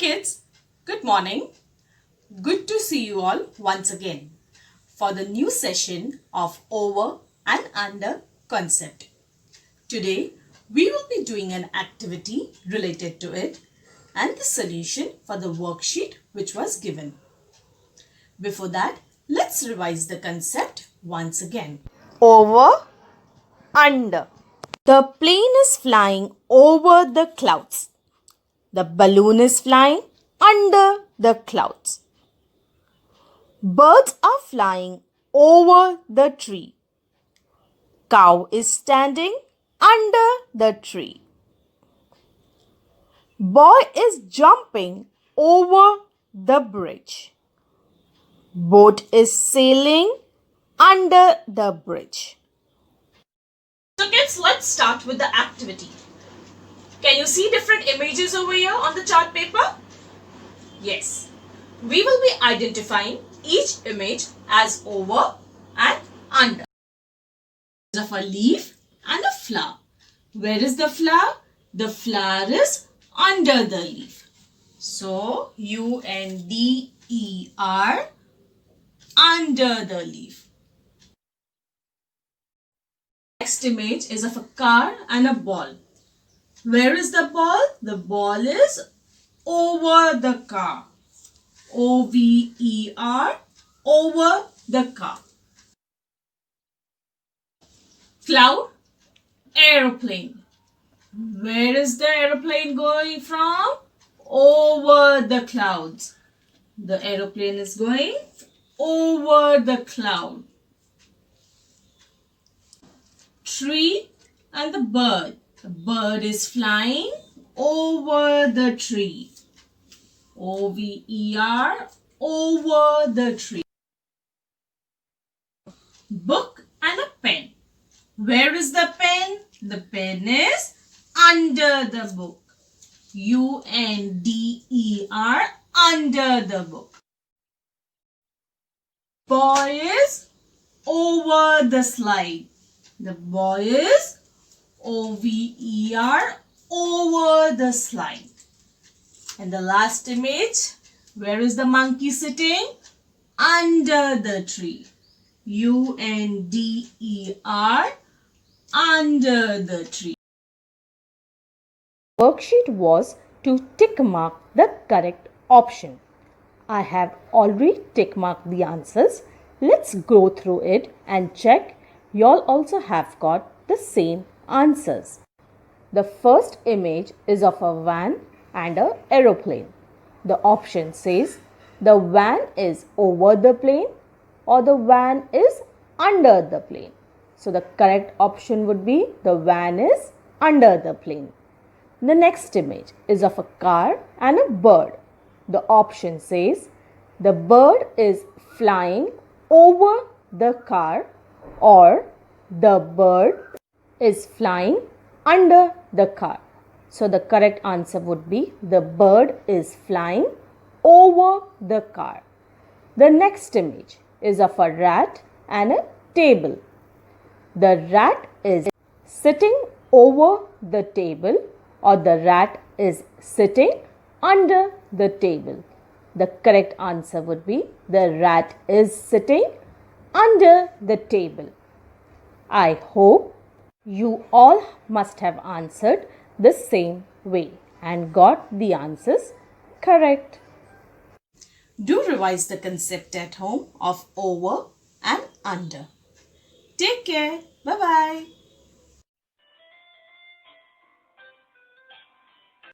kids, good morning. Good to see you all once again for the new session of over and under concept. Today we will be doing an activity related to it and the solution for the worksheet which was given. Before that, let's revise the concept once again. Over, under. The plane is flying over the clouds. The balloon is flying under the clouds. Birds are flying over the tree. Cow is standing under the tree. Boy is jumping over the bridge. Boat is sailing under the bridge. So kids, let's start with the activity. Can you see different images over here on the chart paper? Yes. We will be identifying each image as over and under. Of a leaf and a flower. Where is the flower? The flower is under the leaf. So, U-N-D-E-R, under the leaf. Next image is of a car and a ball. Where is the ball? The ball is over the car. O-V-E-R, over the car. Cloud, aeroplane. Where is the aeroplane going from? Over the clouds. The aeroplane is going over the cloud. Tree and the bird. The bird is flying over the tree. O-V-E-R, over the tree. Book and a pen. Where is the pen? The pen is under the book. U-N-D-E-R, under the book. Boy is over the slide. The boy is O-V-E-R, over the slide. And the last image, where is the monkey sitting? Under the tree. U-N-D-E-R, under the tree. Worksheet was to tick mark the correct option. I have already tick marked the answers. Let's go through it and check you all also have got the same answers. The first image is of a van and an aeroplane. The option says the van is over the plane or the van is under the plane. So the correct option would be the van is under the plane. The next image is of a car and a bird. The option says the bird is flying over the car or the bird is flying under the car. So the correct answer would be the bird is flying over the car. The next image is of a rat and a table. The rat is sitting over the table or the rat is sitting under the table. The correct answer would be the rat is sitting under the table. I hope you all must have answered the same way and got the answers correct. Do revise the concept at home of over and under. Take care. Bye-bye.